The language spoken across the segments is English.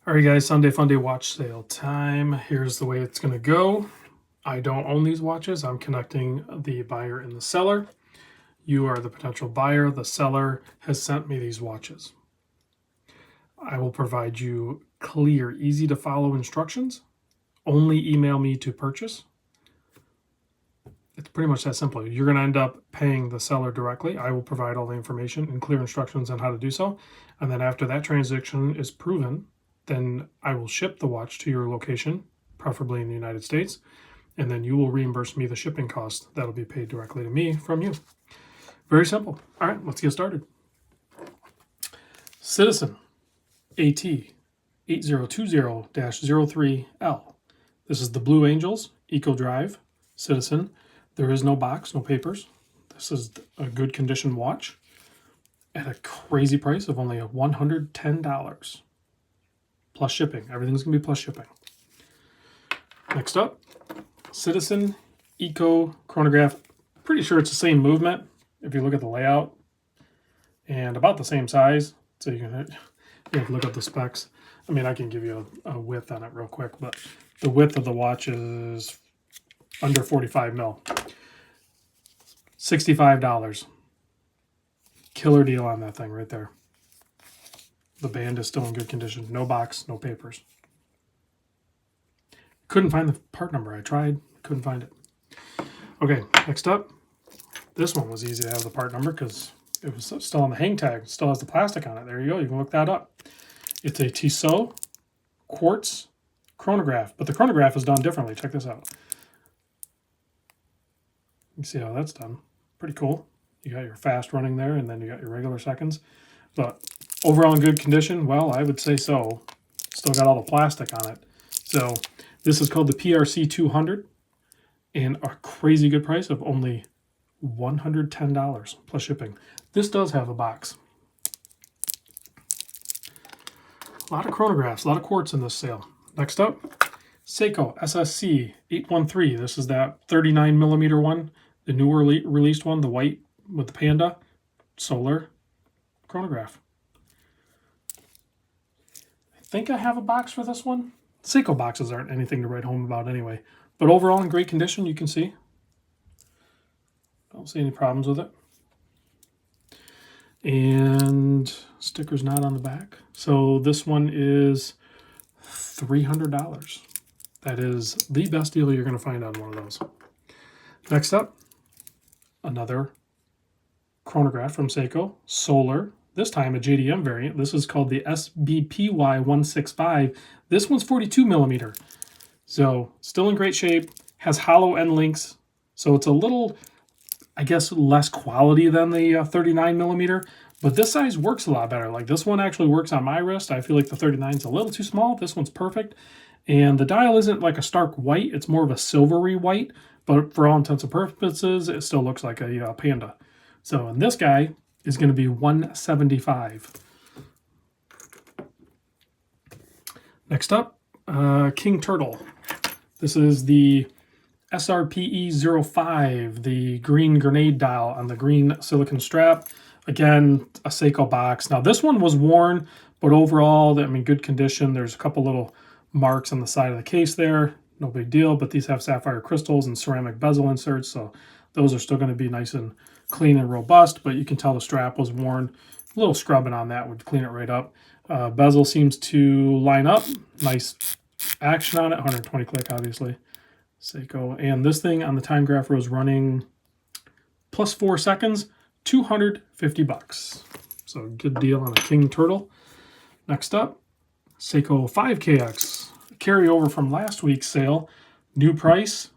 All right, guys, Sunday Funday watch sale time. Here's the way it's going to go. I don't own these watches. I'm connecting the buyer and the seller. You are the potential buyer. The seller has sent me these watches. I will provide you clear, easy to follow instructions. Only email me to purchase. It's pretty much that simple. You're going to end up paying the seller directly. I will provide all the information and clear instructions on how to do so. And then after that transaction is proven, then I will ship the watch to your location, preferably in the United States, and then you will reimburse me the shipping cost. That'll be paid directly to me from you. Very simple. All right, let's get started. Citizen AT 8020-03L. This is the Blue Angels Eco Drive Citizen. There is no box, no papers. This is a good condition watch at a crazy price of only $110. Plus shipping. Everything's going to be plus shipping. Next up, Citizen Eco Chronograph. Pretty sure it's the same movement if you look at the layout. And about the same size. So you have to look at the specs. I mean, I can give you a width on it real quick, but the width of the watch is under 45 mil. $65. Killer deal on that thing right there. The band is still in good condition. No box, no papers. Couldn't find the part number. I tried, couldn't find it. Okay, next up. This one was easy to have the part number because it was still on the hang tag. It still has the plastic on it. There you go. You can look that up. It's a Tissot quartz chronograph, but the chronograph is done differently. Check this out. You can see how that's done. Pretty cool. You got your fast running there, and then you got your regular seconds. But overall in good condition, well, I would say so. Still got all the plastic on it. So this is called the PRC 200 and a crazy good price of only $110 plus shipping. This does have a box. A lot of chronographs, a lot of quartz in this sale. Next up, Seiko SSC 813. This is that 39 millimeter one, the newer released one, the white with the panda, solar chronograph. I think I have a box for this one. Seiko boxes aren't anything to write home about anyway. But overall in great condition, you can see. Don't see any problems with it. And sticker's not on the back. So this one is $300. That is the best deal you're going to find on one of those. Next up, another chronograph from Seiko, solar. This time a JDM variant. This is called the SBPY 165. This one's 42 millimeter. So still in great shape. Has hollow end links. So it's a little, I guess, less quality than the 39 millimeter. But this size works a lot better. Like this one actually works on my wrist. I feel like the 39 is a little too small. This one's perfect. And the dial isn't like a stark white. It's more of a silvery white. But for all intents and purposes, it still looks like a panda. So, and this guy is going to be $175. Next up, King Turtle. This is the SRPE 05, the green grenade dial on the green silicon strap. Again, a Seiko box. Now, this one was worn, but overall, I mean, good condition. There's a couple little marks on the side of the case there. No big deal, but these have sapphire crystals and ceramic bezel inserts, so those are still going to be nice and clean and robust, but you can tell the strap was worn. A little scrubbing on that would clean it right up. Bezel seems to line up. Nice action on it. 120 click, obviously. Seiko. And this thing on the time graph was running plus 4 seconds, $250. So good deal on a King Turtle. Next up, Seiko 5KX. Carryover from last week's sale. New price.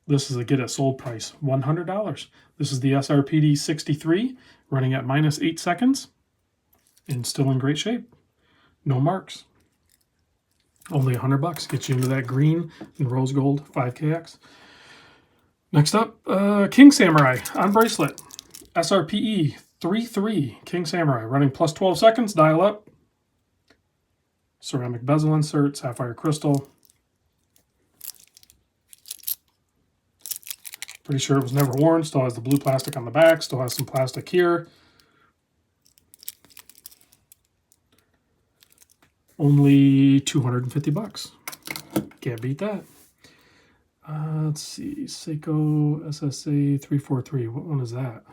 This is a get it sold price, $100. This is the SRPD 63, running at minus 8 seconds, and still in great shape. No marks. Only $100 gets you into that green and rose gold 5KX. Next up, King Samurai on bracelet. SRPE 33 King Samurai, running plus 12 seconds, dial up. Ceramic bezel insert, sapphire crystal. Pretty sure it was never worn. Still has the blue plastic on the back. Still has some plastic here. only 250 bucks. Can't beat that. Let's see, Seiko SSA 343. What one is that?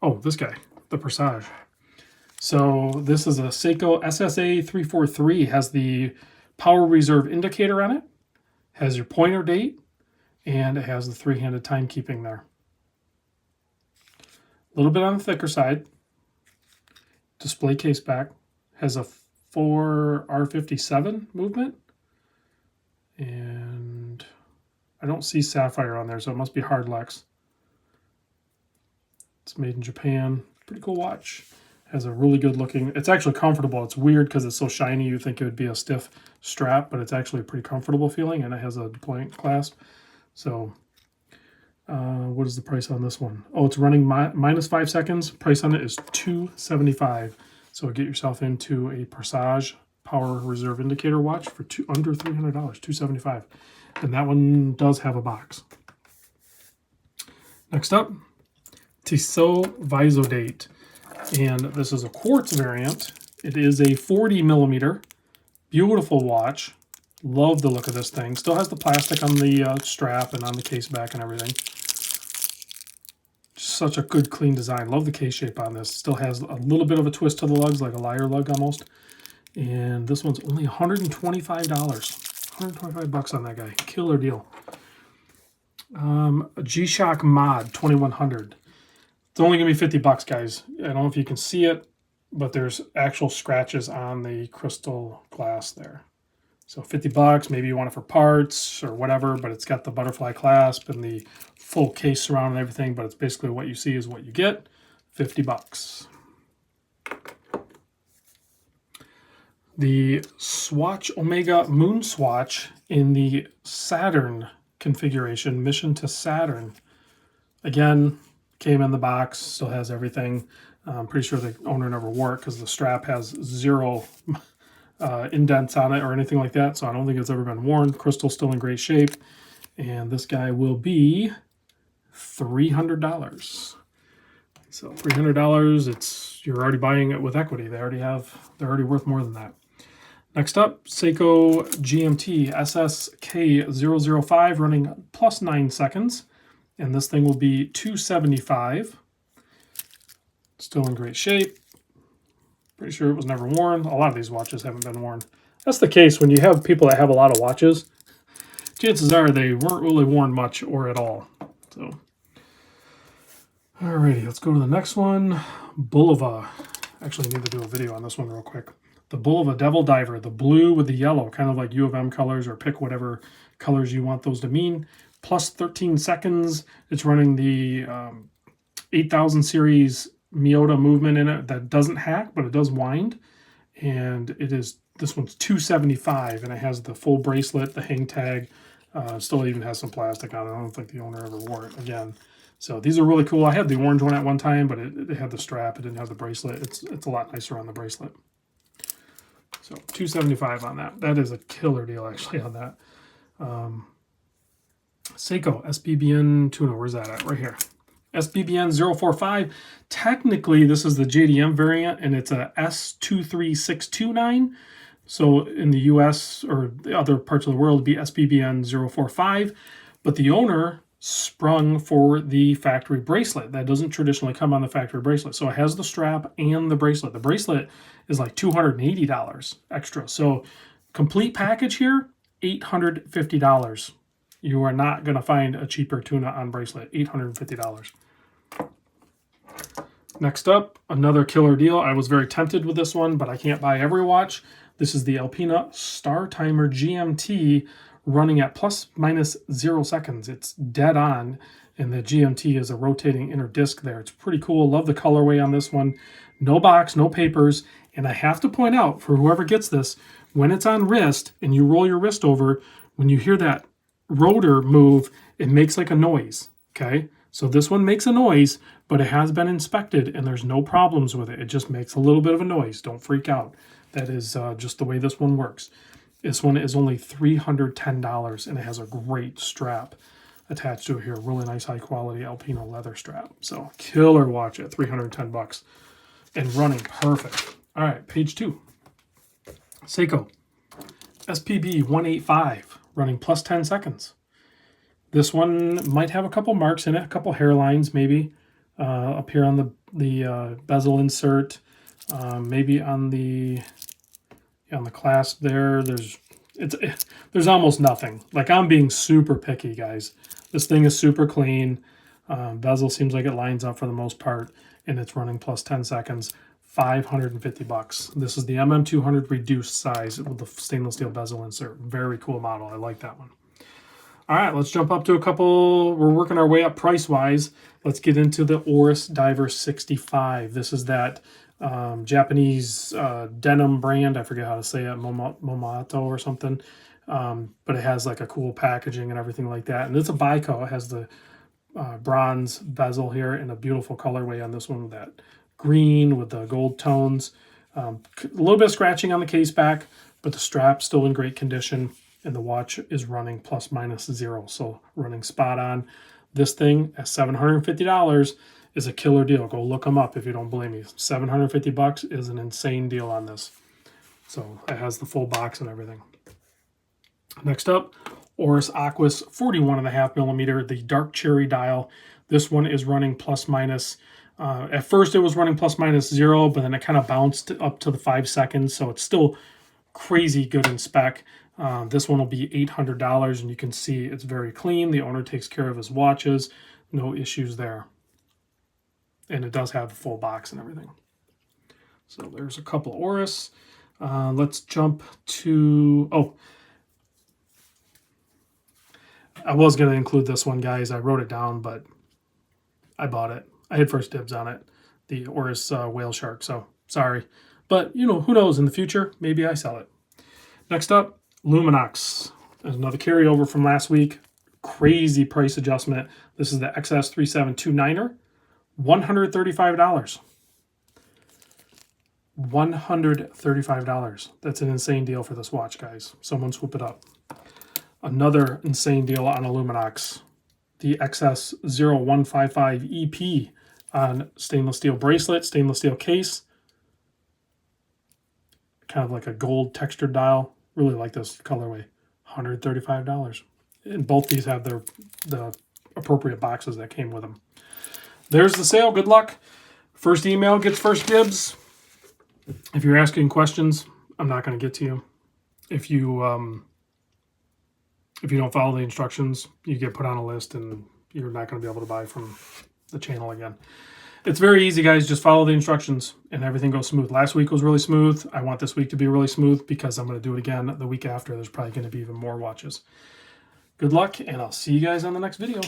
Oh, this guy, the presage. So this is a Seiko SSA 343. Has the power reserve indicator on it, has your pointer date, and it has the three-handed timekeeping there. A little bit on the thicker side. Display case back. Has a 4R57 movement. And I don't see sapphire on there, so it must be hard Lex. It's made in Japan. Pretty cool watch. Has a really good looking, it's actually comfortable. It's weird because it's so shiny you think it would be a stiff strap, but it's actually a pretty comfortable feeling, and it has a blank clasp. So what is the price on this one? Oh, it's running minus 5 seconds. Price on it is $275. So get yourself into a presage power reserve indicator watch for under $300, $275. And that one does have a box. Next up, Tissot Visodate. And this is a quartz variant. It is a 40 millimeter. Beautiful watch. Love the look of this thing. Still has the plastic on the strap and on the case back and everything. Such a good, clean design. Love the case shape on this. Still has a little bit of a twist to the lugs, like a lyre lug almost. And this one's only $125. 125 bucks on that guy. Killer deal. A G-Shock Mod 2100. It's only going to be 50 bucks, guys. I don't know if you can see it, but there's actual scratches on the crystal glass there. So 50 bucks, maybe you want it for parts or whatever, but it's got the butterfly clasp and the full case surround and everything, but it's basically what you see is what you get. 50 bucks. The Swatch Omega Moon Swatch in the Saturn configuration, Mission to Saturn. Again, came in the box, still has everything. I'm pretty sure the owner never wore it because the strap has 0 indents on it or anything like that, so I don't think it's ever been worn. Crystal's still in great shape, and this guy will be $300. So $300, you're already buying it with equity. They're already worth more than that. Next up, Seiko GMT SSK005 running plus 9 seconds. And this thing will be $275. Still in great shape. Pretty sure it was never worn. A lot of these watches haven't been worn. That's the case when you have people that have a lot of watches. Chances are they weren't really worn much or at all. So, alrighty, let's go to the next one. Bulova. Actually, I need to do a video on this one real quick. The Bulova Devil Diver, the blue with the yellow, kind of like U of M colors, or pick whatever colors you want those to mean. Plus 13 seconds. It's running the 8000 series Miyota movement in it that doesn't hack, but it does wind. And this one's $275, and it has the full bracelet, the hang tag. Still even has some plastic on it. I don't think the owner ever wore it again. So these are really cool. I had the orange one at one time, but it had the strap. It didn't have the bracelet. It's a lot nicer on the bracelet. So $275 on that. That is a killer deal, actually, on that. Seiko SBBN Tuna. Where's that at? Right here. SBBN 045. Technically, this is the JDM variant, and it's a S23629. So in the US or the other parts of the world, it'd be SBBN 045. But the owner sprung for the factory bracelet. That doesn't traditionally come on the factory bracelet. So it has the strap and the bracelet. The bracelet is like $280 extra. So complete package here, $850. You are not going to find a cheaper tuna on bracelet. $850. Next up, another killer deal. I was very tempted with this one, but I can't buy every watch. This is the Aspina Startimer GMT running at plus minus 0 seconds. It's dead on, and the GMT is a rotating inner disc there. It's pretty cool. Love the colorway on this one. No box, no papers. And I have to point out, for whoever gets this, when it's on wrist and you roll your wrist over, when you hear that rotor move, it makes like a noise, okay? So this one makes a noise, but it has been inspected and there's no problems with it. It just makes a little bit of a noise. Don't freak out. That is just the way this one works. This one is only $310, and it has a great strap attached to it here. Really nice, high quality Alpino leather strap. So killer watch at $310 and running perfect. All right, page 2. Seiko SPB 185 running plus 10 seconds. This one might have a couple marks in it, a couple hairlines maybe up here on the bezel insert, maybe on the clasp there. There's almost nothing. Like, I'm being super picky, guys. This thing is super clean. Bezel seems like it lines up for the most part, and it's running plus 10 seconds. $550. This is the MM200 reduced size with the stainless steel bezel insert. Very cool model. I like that one. All right, let's jump up to a couple. We're working our way up price-wise. Let's get into the Oris Diver 65. This is that Japanese denim brand. I forget how to say it, Momato or something. But it has like a cool packaging and everything like that. And it's a bico. It has the bronze bezel here in a beautiful colorway on this one with that green with the gold tones. A little bit of scratching on the case back, but the strap's still in great condition. And the watch is running plus minus 0, so running spot on. This thing at $750 is a killer deal. Go look them up if you don't believe me. $750 is an insane deal on this. So it has the full box and everything. Next up, Oris Aquis 41.5 millimeter, the dark cherry dial. This one is running plus minus. At first it was running plus minus 0, but then it kind of bounced up to the 5 seconds, so it's still crazy good in spec. This one will be $800, and you can see it's very clean. The owner takes care of his watches. No issues there. And it does have a full box and everything. So there's a couple Oris. Let's jump to... Oh, I was going to include this one, guys. I wrote it down, but I bought it. I had first dibs on it. The Oris Whale Shark, so sorry. But, you know, who knows? In the future, maybe I sell it. Next up, Luminox. There's another carryover from last week. Crazy price adjustment. This is the XS3729er. $135. $135. That's an insane deal for this watch, guys. Someone swoop it up. Another insane deal on a Luminox. The XS0155EP on stainless steel bracelet, stainless steel case. Kind of like a gold textured dial. Really like this colorway. $135. And both these have the appropriate boxes that came with them. There's the sale. Good luck. First email gets first dibs. If you're asking questions, I'm not going to get to you. If you don't follow the instructions, you get put on a list and you're not going to be able to buy from the channel again. It's very easy, guys. Just follow the instructions and everything goes smooth. Last week was really smooth. I want this week to be really smooth because I'm going to do it again the week after. There's probably going to be even more watches. Good luck, and I'll see you guys on the next video.